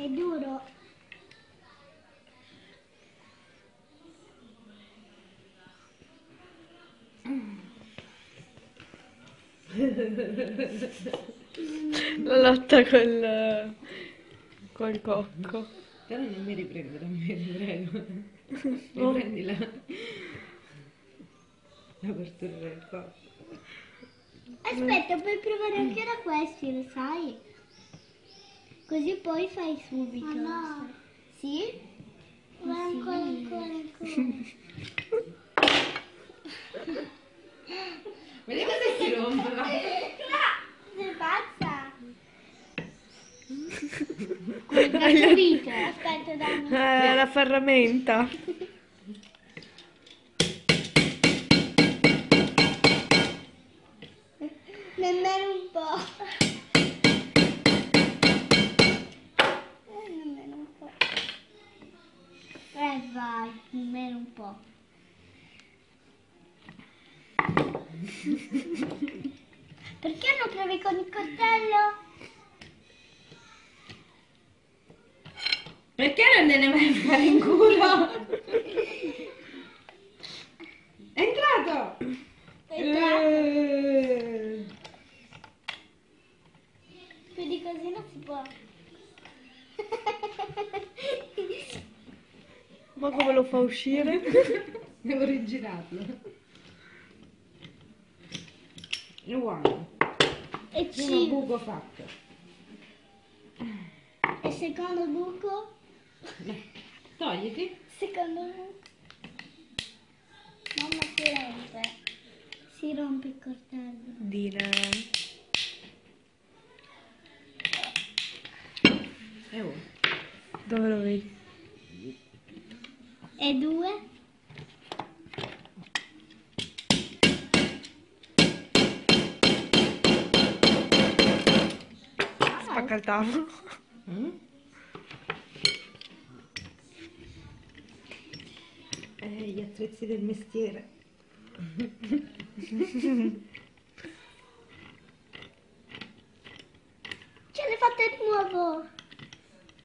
È duro. La lotta col cocco. Però non mi riprendo da me, ti prego. Oh. Riprendi l'apertura del cocco. Aspetta, puoi provare anche da questi, lo sai? Così poi fai subito. Ma no. Sì? Ma ancora. Vediamo se si rompono. Sei pazza? Come capito? Aspetta, dammi. La ferramenta. Nemmeno un po'. Nemmeno un po'. Vai, nemmeno un po'. Perché non provi con il coltello? Perché non te ne vai a fare in culo? È entrato! Più di così non si può. Ma come lo fa uscire? Devo rigirarlo. È uguale. E Primo buco fatto. E secondo buco? Togliti. Secondo buco. Mamma si rompe. Si rompe il coltello. Dina. E uno. Dove lo vedi? E 2? Spacca il tavolo. Gli attrezzi del mestiere. Ce l'hai fatta di nuovo!